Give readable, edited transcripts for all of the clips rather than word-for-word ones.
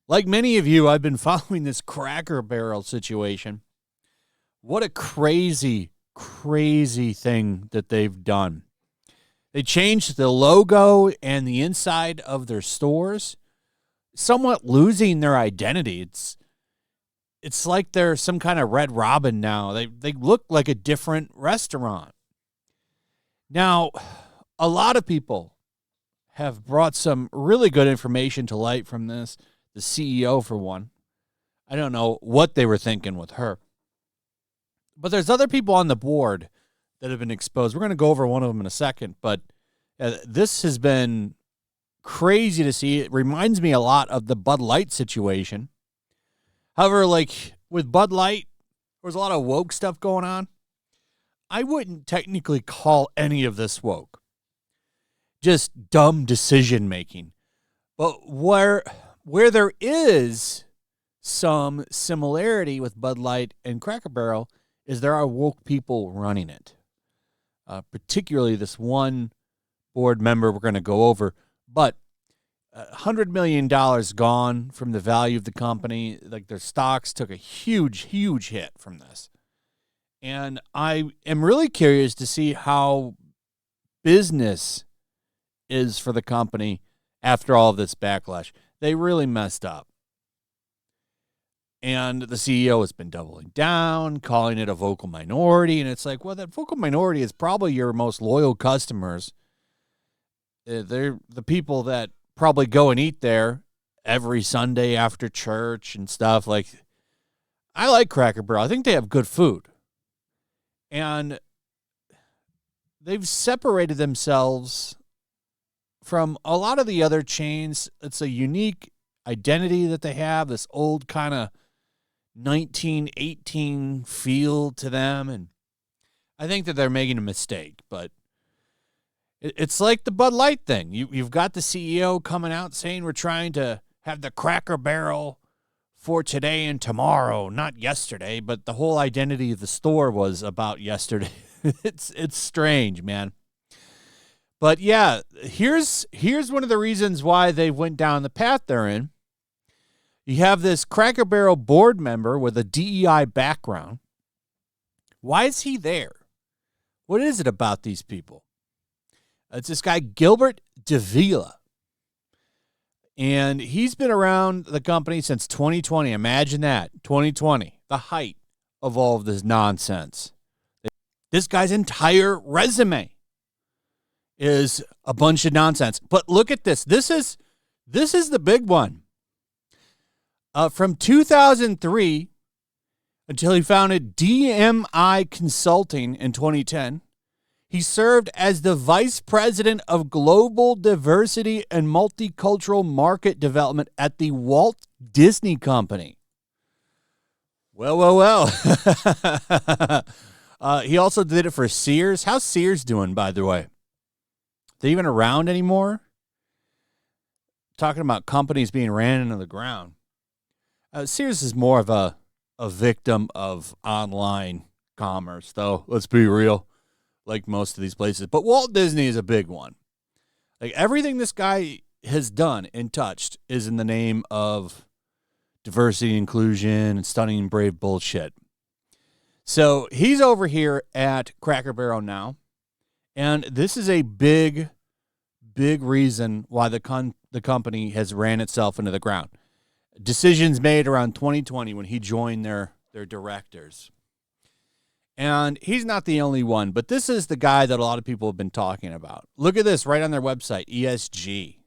Like many of you, I've been following this Cracker Barrel situation. What a crazy, crazy thing that they've done. They changed the logo and the inside of their stores, somewhat losing their identity. It's like they're some kind of Red Robin now. They look like a different restaurant. Now, a lot of people have brought some really good information to light from this. The CEO, for one. I don't know what they were thinking with her. But there's other people on the board that have been exposed. We're going to go over one of them in a second. But this has been crazy to see. It reminds me a lot of the Bud Light situation. However, like with Bud Light, there was a lot of woke stuff going on. I wouldn't technically call any of this woke. Just dumb decision making. But where there is some similarity with Bud Light and Cracker Barrel is there are woke people running it. Particularly this one board member we're going to go over. But $100 million gone from the value of the company. Like their stocks took a huge, huge hit from this. And I am really curious to see how business is for the company after all of this backlash. They really messed up. And the CEO has been doubling down, calling it a vocal minority. And it's like, well, that vocal minority is probably your most loyal customers. They're the people that probably go and eat there every Sunday after church and stuff. Like, I like Cracker Barrel. I think they have good food. And they've separated themselves from a lot of the other chains. It's a unique identity that they have, this old kind of 1918 feel to them. And I think that they're making a mistake, but it's like the Bud Light thing. You've got the CEO coming out saying we're trying to have the Cracker Barrel for today and tomorrow, not yesterday, but the whole identity of the store was about yesterday. It's strange, man. But yeah, here's one of the reasons why they went down the path they're in. You have this Cracker Barrel board member with a DEI background. Why is he there? What is it about these people? It's this guy, Gilbert Davila. And he's been around the company since 2020. Imagine that, 2020, the height of all of this nonsense. This guy's entire resume is a bunch of nonsense. But look at this. This is the big one. From 2003 until he founded DMI Consulting in 2010, he served as the Vice President of Global Diversity and Multicultural Market Development at the Walt Disney Company. Well. He also did it for Sears. How's Sears doing, by the way? They even around anymore? Talking about companies being ran into the ground. Sears is more of a victim of online commerce, though. Let's be real, like most of these places. But Walt Disney is a big one. Like everything this guy has done and touched is in the name of diversity, inclusion, and stunning brave bullshit. So he's over here at Cracker Barrel now. And this is a big, big reason why the company has ran itself into the ground. Decisions made around 2020 when he joined their directors. And he's not the only one, but this is the guy that a lot of people have been talking about. Look at this right on their website, ESG.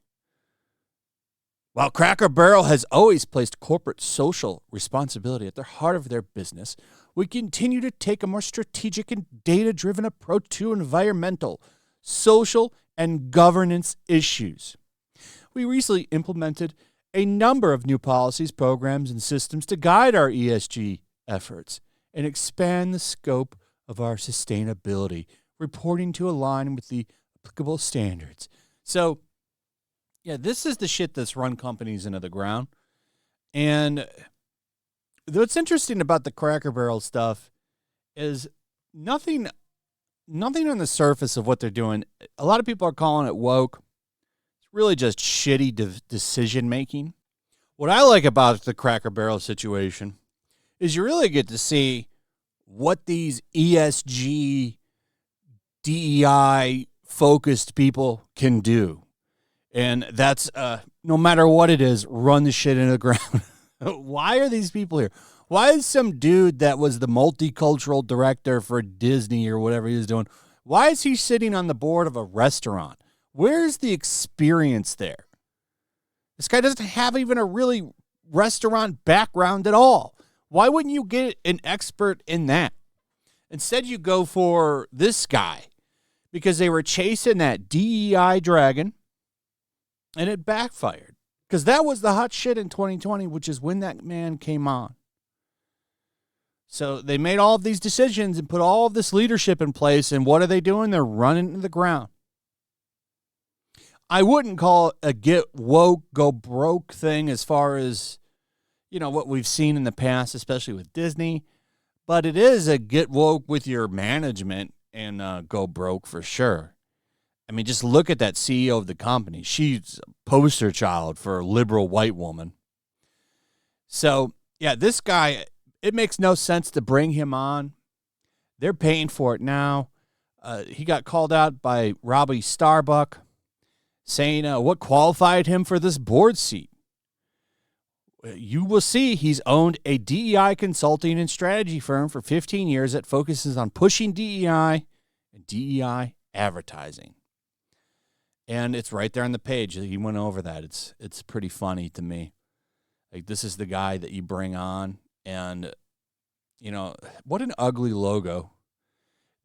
While Cracker Barrel has always placed corporate social responsibility at the heart of their business, we continue to take a more strategic and data-driven approach to environmental, social, and governance issues. We recently implemented a number of new policies, programs, and systems to guide our ESG efforts and expand the scope of our sustainability reporting to align with the applicable standards. So, yeah, this is the shit that's run companies into the ground. And what's interesting about the Cracker Barrel stuff is nothing nothing on the surface of what they're doing. A lot of people are calling it woke. It's really just shitty decision making. What I like about the Cracker Barrel situation is you really get to see what these ESG, DEI focused people can do. And that's, no matter what it is, run the shit into the ground. Why are these people here? Why is some dude that was the multicultural director for Disney or whatever he was doing, why is he sitting on the board of a restaurant? Where's the experience there? This guy doesn't have even a really restaurant background at all. Why wouldn't you get an expert in that? Instead, you go for this guy because they were chasing that DEI dragon, and it backfired. Because that was the hot shit in 2020, which is when that man came on. So they made all of these decisions and put all of this leadership in place, and what are they doing? They're running into the ground. I wouldn't call it a get woke, go broke thing as far as, what we've seen in the past, especially with Disney. But it is a get woke with your management and go broke for sure. I mean, just look at that CEO of the company. She's a poster child for a liberal white woman. So, yeah, this guy, it makes no sense to bring him on. They're paying for it now. He got called out by Robbie Starbuck, saying what qualified him for this board seat. You will see he's owned a DEI consulting and strategy firm for 15 years that focuses on pushing DEI and DEI advertising. And it's right there on the page. He went over that. It's pretty funny to me. Like, this is the guy that you bring on, and, what an ugly logo.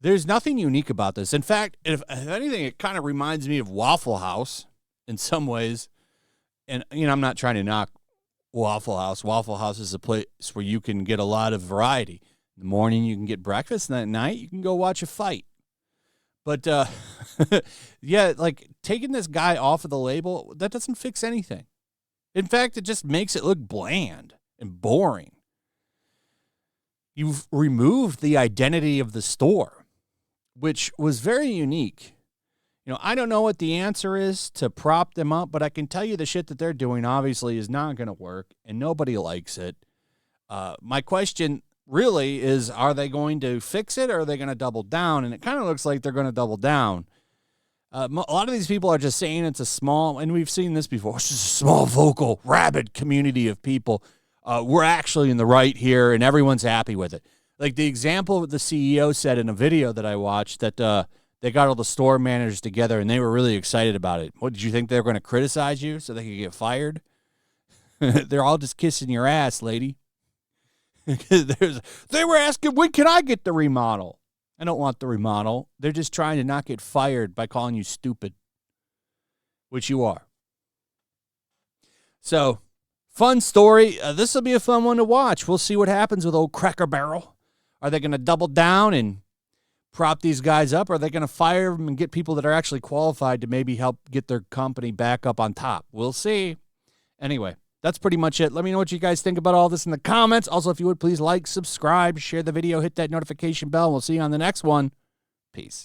There's nothing unique about this. In fact, if anything, it kind of reminds me of Waffle House in some ways. And, I'm not trying to knock Waffle House. Waffle House is a place where you can get a lot of variety. In the morning, you can get breakfast, and at night, you can go watch a fight. But, yeah, like, taking this guy off of the label, that doesn't fix anything. In fact, it just makes it look bland and boring. You've removed the identity of the store, which was very unique. I don't know what the answer is to prop them up, but I can tell you the shit that they're doing obviously is not going to work, and nobody likes it. My question really is, are they going to fix it or are they going to double down? And it kind of looks like they're going to double down. A lot of these people are just saying it's a small, and we've seen this before, it's just a small, vocal, rabid community of people. We're actually in the right here, and everyone's happy with it. Like the example the CEO said in a video that I watched, that they got all the store managers together, and they were really excited about it. What, did you think they were going to criticize you so they could get fired? They're all just kissing your ass, lady. They were asking, when can I get the remodel? I don't want the remodel. They're just trying to not get fired by calling you stupid, which you are. So, fun story. This will be a fun one to watch. We'll see what happens with old Cracker Barrel. Are they going to double down and prop these guys up? Or are they going to fire them and get people that are actually qualified to maybe help get their company back up on top? We'll see. Anyway. That's pretty much it. Let me know what you guys think about all this in the comments. Also, if you would, please like, subscribe, share the video, hit that notification bell, and we'll see you on the next one. Peace.